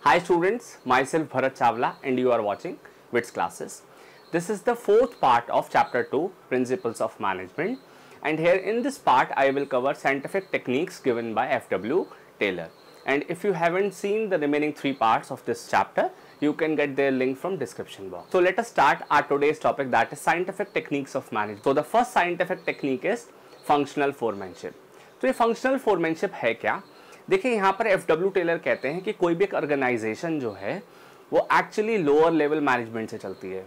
Hi students, myself Bharat Chawla and you are watching WITS classes. This is the fourth part of chapter 2, Principles of Management, and here in this part I will cover scientific techniques given by F.W. Taylor. And if you haven't seen the remaining 3 parts of this chapter, you can get their link from description box. So let us start our today's topic, that is scientific techniques of management. So the first scientific technique is functional foremanship. तो ये functional foremanship है क्या? देखिए यहाँ पर F.W. Taylor कहते हैं कि कोई भी एक ऑर्गेनाइजेशन जो है वो एक्चुअली लोअर लेवल मैनेजमेंट से चलती है।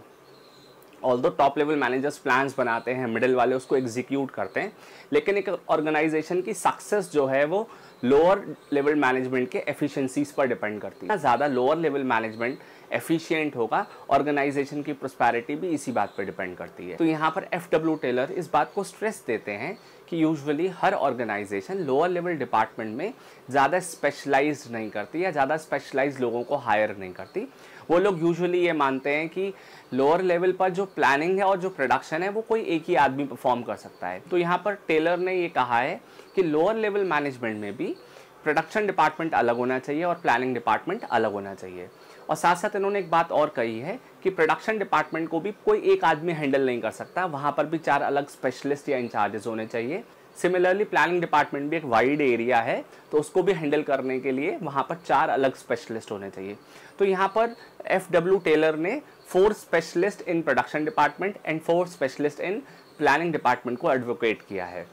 Although top level managers plans बनाते हैं, मिडिल वाले उसको एग्जीक्यूट करते हैं, लेकिन एक ऑर्गेनाइजेशन की सक्सेस जो है वो लोअर लेवल मैनेजमेंट के एफिशिएंसीज पर डिपेंड करती है। ज़्यादा लोअर लेवल मैनेजमेंट एफिशिएंट होगा, ऑर्गेनाइजेशन की प्रॉस्पेरिटी भी इसी बात पर डिपेंड करती है। तो यहाँ पर F.W. टेलर इस बात को स्ट्रेस देते हैं कि यूजुअली हर ऑर्गेनाइजेशन लोअर लेवल डिपार्टमेंट में ज़्यादा स्पेशलाइज्ड नहीं करती या ज़्यादा स्पेशलाइज्ड लोगों को हायर नहीं करती। वो लोग यूजुअली ये मानते हैं कि लोअर लेवल पर जो प्लानिंग है और जो प्रोडक्शन है वो कोई एक ही आदमी परफॉर्म कर सकता है। तो यहाँ पर टेलर ने ये कहा है कि लोअर लेवल मैनेजमेंट में भी प्रोडक्शन डिपार्टमेंट अलग होना चाहिए और प्लानिंग डिपार्टमेंट अलग होना चाहिए। और साथ साथ इन्होंने एक बात और कही है कि प्रोडक्शन डिपार्टमेंट को भी कोई एक आदमी हैंडल नहीं कर सकता, वहाँ पर भी 4 अलग स्पेशलिस्ट या इंचार्जेस होने चाहिए। सिमिलरली प्लानिंग डिपार्टमेंट भी एक वाइड एरिया है, तो उसको भी हैंडल करने के लिए वहाँ पर 4 अलग स्पेशलिस्ट होने चाहिए। तो यहाँ पर F.W. टेलर ने 4 specialist in production department and 4 specialist in planning department को एडवोकेट किया है।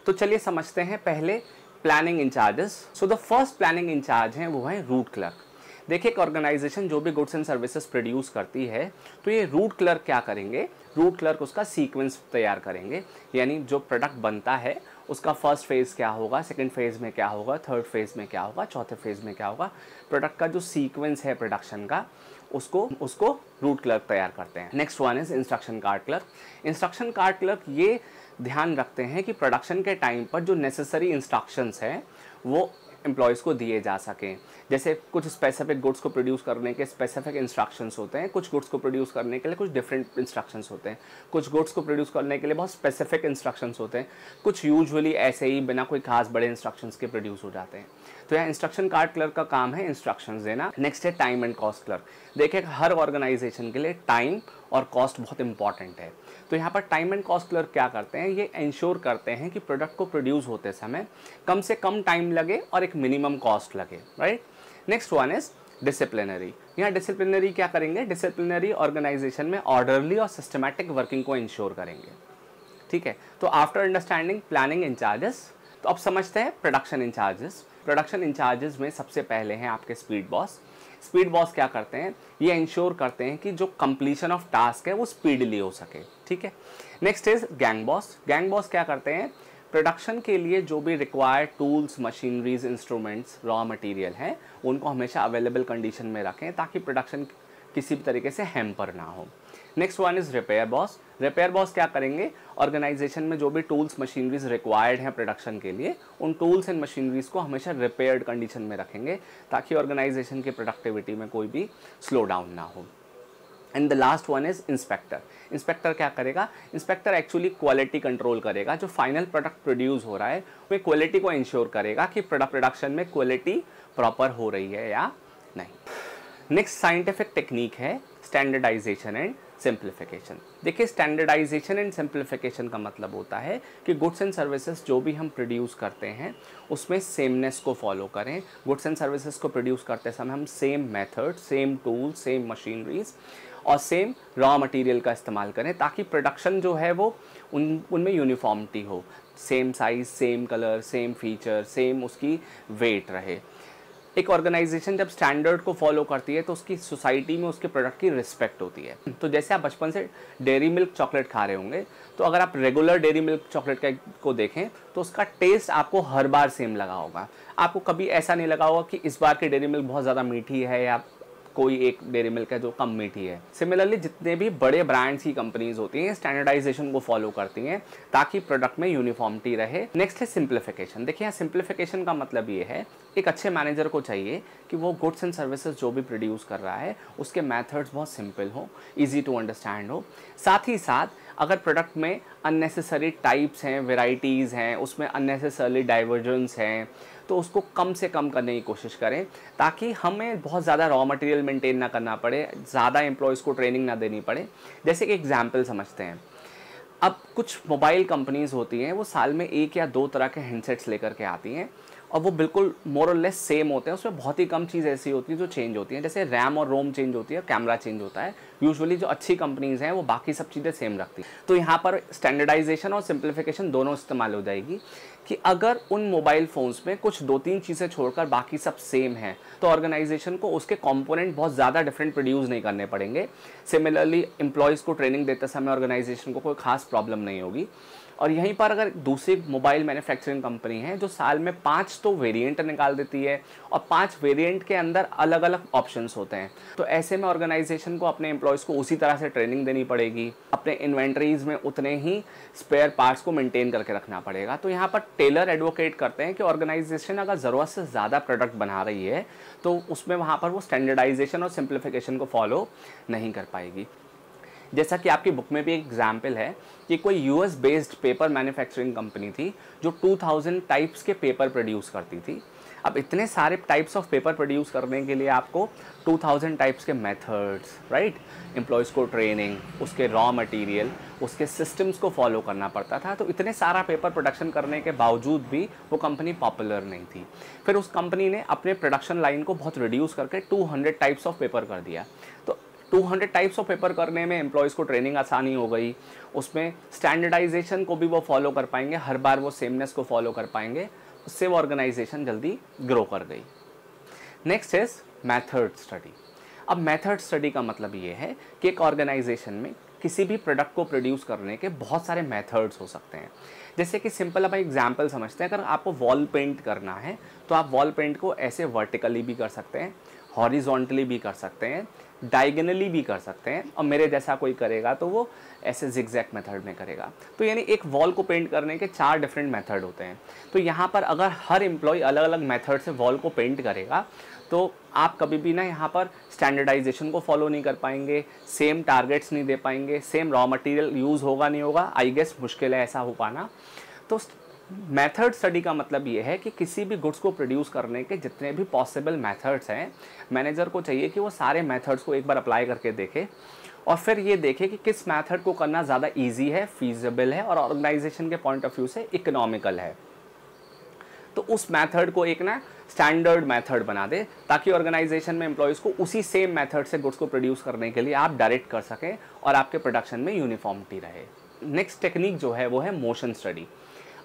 तो चलिए समझते हैं पहले planning incharges. So the first planning incharge हैं वो है रूट क्लर्क। देखिए एक ऑर्गेनाइजेशन जो भी गुड्स एंड सर्विसेज प्रोड्यूस करती है तो ये रूट क्लर्क क्या करेंगे, रूट क्लर्क उसका सीक्वेंस तैयार करेंगे, यानी जो प्रोडक्ट बनता है उसका फर्स्ट फेज़ क्या होगा, सेकंड फेज़ में क्या होगा, थर्ड फेज़ में क्या होगा, चौथे फेज़ में क्या होगा, प्रोडक्ट का जो सीक्वेंस है प्रोडक्शन का उसको रूट क्लर्क तैयार करते हैं। Next one is instruction card clerk. Instruction card clerk ये ध्यान रखते हैं कि प्रोडक्शन के टाइम पर जो नेसेसरी इंस्ट्रक्शंस हैं वो एम्प्लॉयज़ को दिए जा सकें। जैसे कुछ स्पेसिफिक गुड्स को प्रोड्यूस करने के स्पेसिफिक इंस्ट्रक्शंस होते हैं, कुछ गुड्स को प्रोड्यूस करने के लिए कुछ डिफरेंट इंस्ट्रक्शंस होते हैं, कुछ गुड्स को प्रोड्यूस करने के लिए बहुत स्पेसिफिक इंस्ट्रक्शंस होते हैं, कुछ यूजुअली ऐसे ही बिना कोई खास बड़े इंस्ट्रक्शंस के प्रोड्यूस हो जाते हैं। तो यह इंस्ट्रक्शन कार्ड क्लर्क का काम है इंस्ट्रक्शंस देना। नेक्स्ट है टाइम एंड कॉस्ट क्लर्क। देखिए हर ऑर्गेनाइजेशन के लिए टाइम और कॉस्ट बहुत इंपॉर्टेंट है। तो यहाँ पर टाइम एंड कॉस्ट क्लर्क क्या करते हैं, ये इंश्योर करते हैं कि प्रोडक्ट को प्रोड्यूस होते समय कम से कम टाइम लगे और एक मिनिमम कॉस्ट लगे, right. Next one is disciplinary. यहाँ डिसिप्लिनरी क्या करेंगे, डिसिप्लिनरी ऑर्गेनाइजेशन में ऑर्डरली और सिस्टमैटिक वर्किंग को इंश्योर करेंगे, ठीक है। तो आफ्टर अंडरस्टैंडिंग प्लानिंग इंचार्जेस, तो अब समझते हैं प्रोडक्शन इंचार्जेस। प्रोडक्शन इंचार्जेस में सबसे पहले हैं आपके स्पीड बॉस। स्पीड बॉस क्या करते हैं, ये इंश्योर करते हैं कि जो कंप्लीशन ऑफ टास्क है वो स्पीडली हो सके, ठीक है। Next is gang boss. Gang boss क्या करते हैं, प्रोडक्शन के लिए जो भी required tools, machineries, instruments, raw material हैं उनको हमेशा अवेलेबल कंडीशन में रखें ताकि प्रोडक्शन किसी भी तरीके से हैम्पर ना हो। Next one is repair boss. Repair boss क्या करेंगे, ऑर्गेनाइजेशन में जो भी टूल्स, मशीनरीज रिक्वायर्ड हैं प्रोडक्शन के लिए उन टूल्स एंड मशीनरीज को हमेशा रिपेयर्ड कंडीशन में रखेंगे ताकि ऑर्गेनाइजेशन की प्रोडक्टिविटी में कोई भी स्लो डाउन ना हो। And the last one is inspector. Inspector क्या करेगा, इंस्पेक्टर एक्चुअली क्वालिटी कंट्रोल करेगा। जो फाइनल प्रोडक्ट प्रोड्यूस हो रहा है वो क्वालिटी को इंश्योर करेगा कि प्रोडक्शन में क्वालिटी प्रॉपर हो रही है या नहीं। नेक्स्ट साइंटिफिक टेक्निक है स्टैंडर्डाइजेशन एंड सिंप्लीफिकेशन। देखिए स्टैंडर्डाइजेशन एंड सिंप्लीफिकेशन का मतलब होता है कि गुड्स एंड सर्विसेज जो भी हम प्रोड्यूस करते हैं उसमें सेमनेस को फॉलो करें। गुड्स एंड सर्विसेज को प्रोड्यूस करते समय हम same method, same tool, same machineries और सेम रॉ मटेरियल का इस्तेमाल करें ताकि प्रोडक्शन जो है वो उनमें यूनिफॉर्मिटी हो, same size, same colour, same feature, same उसकी वेट रहे। एक ऑर्गेनाइजेशन जब स्टैंडर्ड को फॉलो करती है तो उसकी सोसाइटी में उसके प्रोडक्ट की रिस्पेक्ट होती है। तो जैसे आप बचपन से डेयरी मिल्क चॉकलेट खा रहे होंगे, तो अगर आप रेगुलर डेयरी मिल्क चॉकलेट को देखें तो उसका टेस्ट आपको हर बार सेम लगा होगा। आपको कभी ऐसा नहीं लगा होगा कि इस बार की डेयरी मिल्क बहुत ज़्यादा मीठी है या कोई एक डेयरी मिल्क है जो कम मीठी है। सिमिलरली जितने भी बड़े ब्रांड्स की कंपनीज होती हैं स्टैंडर्डाइजेशन को फॉलो करती हैं ताकि प्रोडक्ट में यूनिफॉर्मिटी रहे। नेक्स्ट है सिंप्लीफिकेशन। देखिए यहाँ सिंप्लीफिकेशन का मतलब ये है, एक अच्छे मैनेजर को चाहिए कि वो गुड्स एंड सर्विसेज जो भी प्रोड्यूस कर रहा है उसके मेथड्स बहुत सिंपल हो, ईजी टू अंडरस्टैंड हो। साथ ही साथ अगर प्रोडक्ट में अननेसेसरी टाइप्स हैं, वेराइटीज़ हैं, उसमें अननेसेसरली डाइवर्जेंस हैं, तो उसको कम से कम करने की कोशिश करें, ताकि हमें बहुत ज़्यादा रॉ मटेरियल मेंटेन ना करना पड़े, ज़्यादा एम्प्लॉयज़ को ट्रेनिंग ना देनी पड़े। जैसे कि एग्जाम्पल समझते हैं, अब कुछ मोबाइल कंपनीज़ होती हैं, वो साल में 1 या 2 तरह के हैंडसेट्स लेकर के आती हैं, और वो बिल्कुल मोर और लेस सेम होते हैं। उसमें बहुत ही कम चीज़ ऐसी होती है जो चेंज होती है, जैसे रैम और रोम चेंज होती है, कैमरा चेंज होता है। यूजुअली जो अच्छी कंपनीज़ हैं वो बाकी सब चीज़ें सेम रखती हैं। तो यहाँ पर स्टैंडर्डाइजेशन और सिंप्लीफिकेशन दोनों इस्तेमाल हो जाएगी कि अगर उन मोबाइल फ़ोन्स में कुछ 2-3 चीज़ें छोड़कर बाकी सब सेम हैं, तो ऑर्गेनाइजेशन को उसके कंपोनेंट बहुत ज़्यादा डिफरेंट प्रोड्यूस नहीं करने पड़ेंगे। सिमिलरली एम्प्लॉयज़ को ट्रेनिंग देते समय ऑर्गेनाइजेशन को कोई खास प्रॉब्लम नहीं होगी। और यहीं पर अगर दूसरी मोबाइल मैन्युफैक्चरिंग कंपनी है जो साल में 5 तो वेरिएंट निकाल देती है, और 5 वेरिएंट के अंदर अलग अलग ऑप्शंस होते हैं, तो ऐसे में ऑर्गेनाइजेशन को अपने एम्प्लॉयज़ को उसी तरह से ट्रेनिंग देनी पड़ेगी, अपने इन्वेंट्रीज में उतने ही स्पेयर पार्ट्स को मेंटेन करके रखना पड़ेगा। तो यहाँ पर टेलर एडवोकेट करते हैं कि ऑर्गेनाइजेशन अगर ज़रूरत से ज़्यादा प्रोडक्ट बना रही है तो उसमें वहाँ पर वो स्टैंडर्डाइजेशन और सिंप्लीफिकेशन को फॉलो नहीं कर पाएगी। जैसा कि आपकी बुक में भी एक एग्जाम्पल है कि कोई US based paper manufacturing company थी जो 2000 टाइप्स के पेपर प्रोड्यूस करती थी। अब इतने सारे टाइप्स ऑफ पेपर प्रोड्यूस करने के लिए आपको 2000 टाइप्स के मेथड्स, राइट, एम्प्लॉयज़ को ट्रेनिंग, उसके रॉ मटेरियल, उसके सिस्टम्स को फॉलो करना पड़ता था। तो इतने सारा पेपर प्रोडक्शन करने के बावजूद भी वो कंपनी पॉपुलर नहीं थी। फिर उस कंपनी ने अपने प्रोडक्शन लाइन को बहुत रिड्यूस करके 200 टाइप्स ऑफ पेपर कर दिया। तो 200 टाइप्स ऑफ पेपर करने में एम्प्लॉयज़ को ट्रेनिंग आसानी हो गई, उसमें स्टैंडर्डाइजेशन को भी वो फॉलो कर पाएंगे, हर बार वो सेमनेस को फॉलो कर पाएंगे, उससे वो ऑर्गेनाइजेशन जल्दी ग्रो कर गई। Next is method study. अब मेथड स्टडी का मतलब ये है कि एक ऑर्गेनाइजेशन में किसी भी प्रोडक्ट को प्रोड्यूस करने के बहुत सारे मेथड्स हो सकते हैं। जैसे कि सिंपल अब एग्जांपल समझते हैं, अगर आपको वॉल पेंट करना है तो आप वॉल पेंट को ऐसे वर्टिकली भी कर सकते हैं, हॉरिजॉन्टली भी कर सकते हैं, डायगोनली भी कर सकते हैं, और मेरे जैसा कोई करेगा तो वो ऐसे जिगजैग मेथड में करेगा। तो यानी एक वॉल को पेंट करने के 4 डिफरेंट मेथड होते हैं। तो यहाँ पर अगर हर एम्प्लॉय अलग अलग मेथड से वॉल को पेंट करेगा तो आप कभी भी ना यहाँ पर स्टैंडर्डाइजेशन को फॉलो नहीं कर पाएंगे, सेम टारगेट्स नहीं दे पाएंगे, सेम रॉ मटेरियल यूज़ होगा नहीं होगा, आई गेस मुश्किल है ऐसा हो पाना। तो मेथड स्टडी का मतलब ये है कि किसी भी गुड्स को प्रोड्यूस करने के जितने भी पॉसिबल मेथड्स हैं, मैनेजर को चाहिए कि वो सारे मेथड्स को एक बार अप्लाई करके देखे, और फिर ये देखे कि किस मेथड को करना ज़्यादा इजी है, फीजिबल है और ऑर्गेनाइजेशन के पॉइंट ऑफ व्यू से इकोनॉमिकल है। तो उस मेथड को एक ना स्टैंडर्ड मेथड बना दे, ताकि ऑर्गेनाइजेशन में एम्प्लॉयज़ को उसी सेम मेथड से गुड्स को प्रोड्यूस करने के लिए आप डायरेक्ट कर सकें और आपके प्रोडक्शन में यूनिफॉर्मिटी रहे। नेक्स्ट टेक्निक जो है वो है मोशन स्टडी।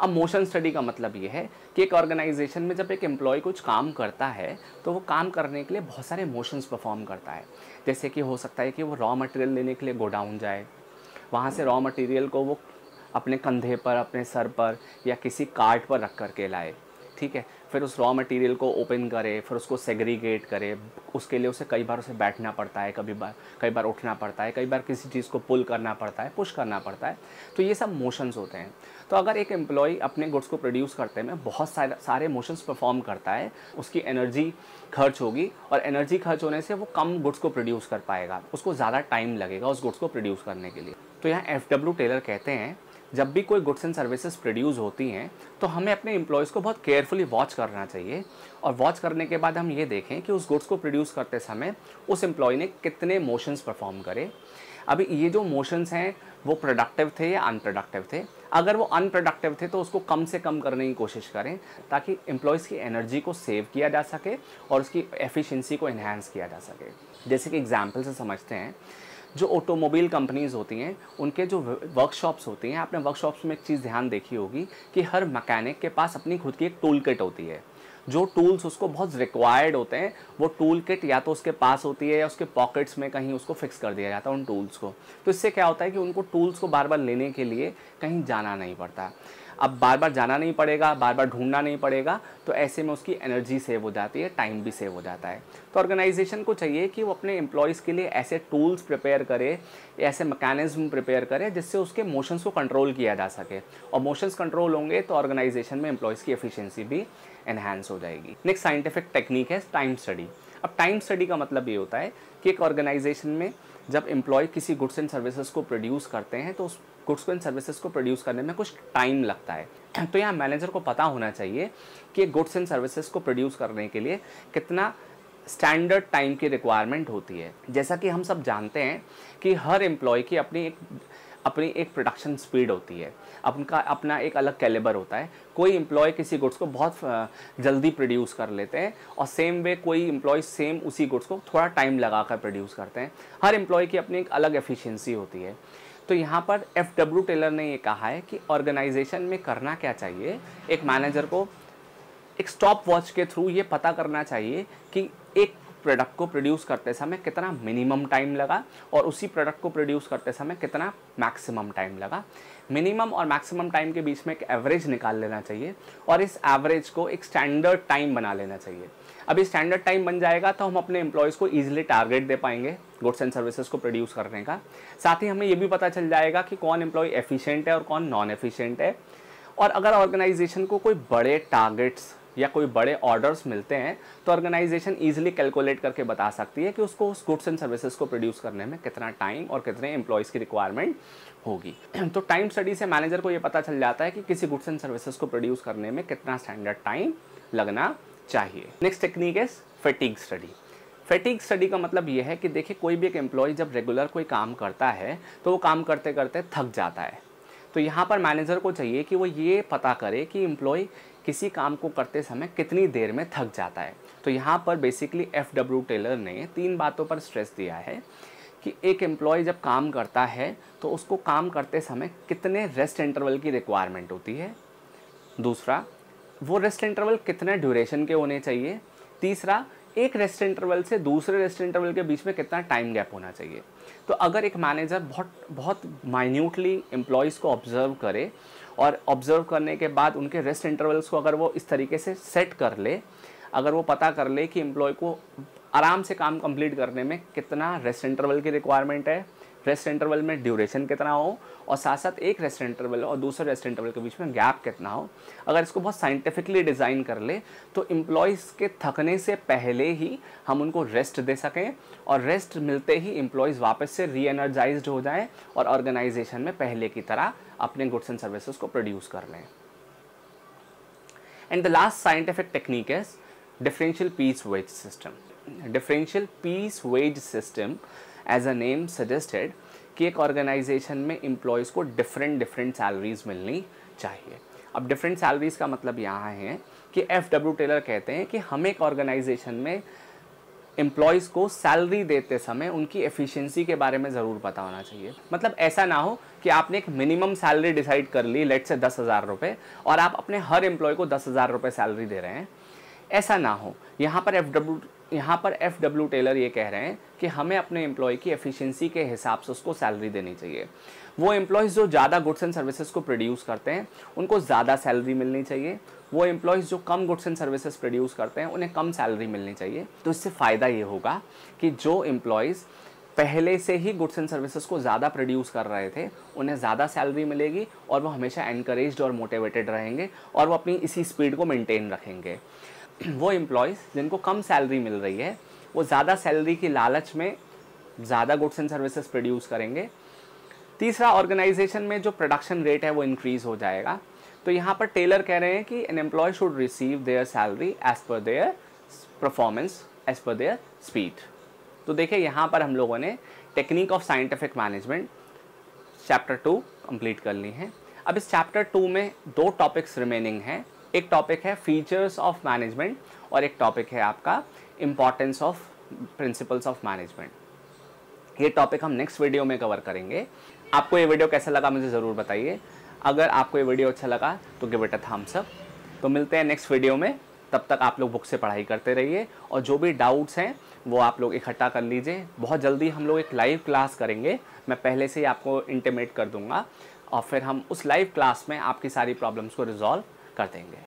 अब मोशन स्टडी का मतलब ये है कि एक ऑर्गेनाइजेशन में जब एक एम्प्लॉय कुछ काम करता है तो वो काम करने के लिए बहुत सारे मोशंस परफॉर्म करता है। जैसे कि हो सकता है कि वो रॉ मटेरियल लेने के लिए गोडाउन जाए, वहाँ से रॉ मटेरियल को वो अपने कंधे पर, अपने सर पर या किसी कार्ट पर रख करके लाए, ठीक है। फिर उस रॉ मटेरियल को ओपन करे, फिर उसको सेग्रीगेट करे, उसके लिए उसे कई बार उसे बैठना पड़ता है, कई बार उठना पड़ता है, कई बार किसी चीज़ को पुल करना पड़ता है, पुश करना पड़ता है। तो ये सब मोशंस होते हैं। तो अगर एक एम्प्लॉय अपने गुड्स को प्रोड्यूस करते में बहुत सारे मोशंस परफॉर्म करता है, उसकी एनर्जी खर्च होगी, और एनर्जी खर्च होने से वो कम गुड्स को प्रोड्यूस कर पाएगा, उसको ज़्यादा टाइम लगेगा उस गुड्स को प्रोड्यूस करने के लिए। तो यहाँ FW टेलर कहते हैं जब भी कोई गुड्स एंड सर्विसेज प्रोड्यूस होती हैं तो हमें अपने एम्प्लॉयज़ को बहुत केयरफुली वॉच करना चाहिए, और वॉच करने के बाद हम ये देखें कि उस गुड्स को प्रोड्यूस करते समय उस एम्प्लॉय ने कितने मोशंस परफॉर्म करे। अभी ये जो मोशंस हैं वो प्रोडक्टिव थे या अनप्रोडक्टिव थे। अगर वो अनप्रोडक्टिव थे तो उसको कम से कम करने की कोशिश करें, ताकि एम्प्लॉयज़ की एनर्जी को सेव किया जा सके और उसकी एफिशिएंसी को इन्हांस किया जा सके। जैसे कि एग्जाम्पल से समझते हैं, जो ऑटोमोबाइल कंपनीज़ होती हैं उनके जो वर्कशॉप्स होती हैं, आपने वर्कशॉप्स में एक चीज़ ध्यान देखी होगी कि हर मैकेनिक के पास अपनी खुद की एक टूल किट होती है। जो टूल्स उसको बहुत रिक्वायर्ड होते हैं वो टूल किट या तो उसके पास होती है या उसके पॉकेट्स में कहीं उसको फिक्स कर दिया जाता है उन टूल्स को। तो इससे क्या होता है कि उनको टूल्स को बार बार लेने के लिए कहीं जाना नहीं पड़ता। अब बार बार जाना नहीं पड़ेगा, बार बार ढूंढना नहीं पड़ेगा, तो ऐसे में उसकी एनर्जी सेव हो जाती है, टाइम भी सेव हो जाता है। तो ऑर्गेनाइजेशन को चाहिए कि वो अपने एम्प्लॉयज़ के लिए ऐसे टूल्स प्रिपेयर करे, ऐसे मैकेनिज्म प्रिपेयर करे जिससे उसके मोशंस को कंट्रोल किया जा सके, और मोशंस कंट्रोल होंगे तो ऑर्गेनाइजेशन में एम्प्लॉयज़ की एफिशिएंसी भी एनहांस हो जाएगी। नेक्स्ट साइंटिफिक टेक्निक है टाइम स्टडी। अब टाइम स्टडी का मतलब ये होता है कि एक ऑर्गेनाइजेशन में जब एम्प्लॉय किसी गुड्स एंड सर्विसेज को प्रोड्यूस करते हैं तो गुड्स एंड सर्विसेज को प्रोड्यूस करने में कुछ टाइम लगता है। तो यहाँ मैनेजर को पता होना चाहिए कि गुड्स एंड सर्विसेज को प्रोड्यूस करने के लिए कितना स्टैंडर्ड टाइम की रिक्वायरमेंट होती है। जैसा कि हम सब जानते हैं कि हर एम्प्लॉय की अपनी एक प्रोडक्शन स्पीड होती है, अपना एक अलग कैलिबर होता है। कोई एम्प्लॉय किसी गुड्स को बहुत जल्दी प्रोड्यूस कर लेते हैं और सेम वे कोई एम्प्लॉय सेम उसी गुड्स को थोड़ा टाइम लगा कर प्रोड्यूस करते हैं। हर एम्प्लॉय की अपनी एक अलग एफिशिएंसी होती है। तो यहाँ पर एफ.डब्ल्यू. टेलर ने ये कहा है कि ऑर्गेनाइजेशन में करना क्या चाहिए, एक मैनेजर को एक स्टॉप वॉच के थ्रू ये पता करना चाहिए कि एक प्रोडक्ट को प्रोड्यूस करते समय कितना मिनिमम टाइम लगा और उसी प्रोडक्ट को प्रोड्यूस करते समय कितना मैक्सिमम टाइम लगा। मिनिमम और मैक्सिमम टाइम के बीच में एक एवरेज निकाल लेना चाहिए और इस एवरेज को एक स्टैंडर्ड टाइम बना लेना चाहिए। अब इस स्टैंडर्ड टाइम बन जाएगा तो हम अपने एम्प्लॉयज़ को ईजिली टारगेट दे पाएंगे गुड्स एंड सर्विसेज को प्रोड्यूस करने का। साथ ही हमें ये भी पता चल जाएगा कि कौन एम्प्लॉय एफिशिएंट है और कौन नॉन एफिशिएंट है। और अगर ऑर्गेनाइजेशन को कोई बड़े टारगेट्स या कोई बड़े ऑर्डर्स मिलते हैं तो ऑर्गेनाइजेशन ईजिली कैलकुलेट करके बता सकती है कि उसको उस गुड्स एंड सर्विसेज को प्रोड्यूस करने में कितना टाइम और कितने एम्प्लॉयज़ की रिक्वायरमेंट होगी। तो टाइम स्टडी से मैनेजर को ये पता चल जाता है कि किसी गुड्स एंड सर्विसेज को प्रोड्यूस करने में कितना स्टैंडर्ड टाइम लगना चाहिए। Next technique is fatigue study. Fatigue study का मतलब ये है कि देखिए, कोई भी एक एम्प्लॉय जब रेगुलर कोई काम करता है तो वो काम करते करते थक जाता है। तो यहाँ पर मैनेजर को चाहिए कि वो ये पता करे कि एम्प्लॉय किसी काम को करते समय कितनी देर में थक जाता है। तो यहाँ पर बेसिकली एफ.डब्ल्यू. टेलर ने 3 बातों पर स्ट्रेस दिया है कि एक एम्प्लॉय जब काम करता है तो उसको काम करते समय कितने रेस्ट इंटरवल की रिक्वायरमेंट होती है। दूसरा, वो रेस्ट इंटरवल कितने ड्यूरेशन के होने चाहिए। तीसरा, एक रेस्ट इंटरवल से दूसरे रेस्ट इंटरवल के बीच में कितना टाइम गैप होना चाहिए। तो अगर एक मैनेजर बहुत माइन्यूटली एम्प्लॉयज़ को ऑब्जर्व करे और ऑब्जर्व करने के बाद उनके रेस्ट इंटरवल्स को अगर वो इस तरीके से सेट कर ले, अगर वो पता कर ले कि एम्प्लॉय को आराम से काम कंप्लीट करने में कितना रेस्ट इंटरवल की रिक्वायरमेंट है, रेस्ट इंटरवल में ड्यूरेशन कितना हो और साथ साथ एक रेस्ट इंटरवल और दूसरे रेस्ट इंटरवल के बीच में गैप कितना हो, अगर इसको बहुत साइंटिफिकली डिज़ाइन कर ले तो एम्प्लॉयज़ के थकने से पहले ही हम उनको रेस्ट दे सकें और रेस्ट मिलते ही एम्प्लॉयज़ वापस से री एनर्जाइज्ड हो जाएं और ऑर्गेनाइजेशन में पहले की तरह अपने गुड्स एंड सर्विसेज को प्रोड्यूस कर लें। And the last scientific technique is differential piece wage system. Differential piece wage system as a name suggested कि एक ऑर्गेनाइजेशन में एम्प्लॉयज़ को डिफरेंट सैलरीज मिलनी चाहिए। अब डिफरेंट सैलरीज का मतलब यहाँ है कि एफ.डब्ल्यू. टेलर कहते हैं कि हमें एक ऑर्गेनाइजेशन में एम्प्लॉयज़ को सैलरी देते समय उनकी एफिशिएंसी के बारे में ज़रूर पता होना चाहिए। मतलब ऐसा ना हो कि आपने एक मिनिमम सैलरी डिसाइड कर ली, लेट से 10,000 रुपये, और आप अपने हर एम्प्लॉय को 10,000 रुपये सैलरी दे रहे हैं। ऐसा ना हो। यहाँ पर एफ.डब्ल्यू. टेलर ये कह रहे हैं कि हमें अपने एम्प्लॉय की एफिशिएंसी के हिसाब से उसको सैलरी देनी चाहिए। वो एम्प्लॉयज़ जो ज़्यादा गुड्स एंड सर्विसेज को प्रोड्यूस करते हैं उनको ज़्यादा सैलरी मिलनी चाहिए। वो एम्प्लॉयज़ जो कम गुड्स एंड सर्विसेज प्रोड्यूस करते हैं उन्हें कम सैलरी मिलनी चाहिए। तो इससे फ़ायदा ये होगा कि जो एम्प्लॉयज़ पहले से ही गुड्स एंड सर्विसेज को ज़्यादा प्रोड्यूस कर रहे थे उन्हें ज़्यादा सैलरी मिलेगी और वो हमेशा एनकरेज्ड और मोटिवेटेड रहेंगे और वो अपनी इसी स्पीड को मेंटेन रखेंगे। वो एम्प्लॉयज़ जिनको कम सैलरी मिल रही है वो ज़्यादा सैलरी की लालच में ज़्यादा गुड्स एंड सर्विसेज प्रोड्यूस करेंगे। तीसरा, ऑर्गेनाइजेशन में जो प्रोडक्शन रेट है वो इंक्रीज़ हो जाएगा। तो यहाँ पर टेलर कह रहे हैं कि an employee should receive their salary as per their performance, as per their speed. तो देखिए, यहाँ पर हम लोगों ने technique of scientific management chapter 2 complete कर ली है। अब इस चैप्टर 2 में 2 टॉपिक्स रिमेनिंग हैं। एक टॉपिक है फीचर्स ऑफ मैनेजमेंट और एक टॉपिक है आपका importance of principles of management. ये टॉपिक हम नेक्स्ट वीडियो में कवर करेंगे। आपको ये वीडियो कैसा लगा मुझे ज़रूर बताइए। अगर आपको ये वीडियो अच्छा लगा तो give it a thumbs up. तो मिलते हैं नेक्स्ट वीडियो में, तब तक आप लोग बुक से पढ़ाई करते रहिए और जो भी डाउट्स हैं वो आप लोग इकट्ठा कर लीजिए। बहुत जल्दी हम लोग एक लाइव क्लास करेंगे, मैं पहले से ही आपको इंटीमेट कर दूंगा और फिर हम उस लाइव क्लास में आपकी सारी प्रॉब्लम्स को रिजॉल्व कर देंगे।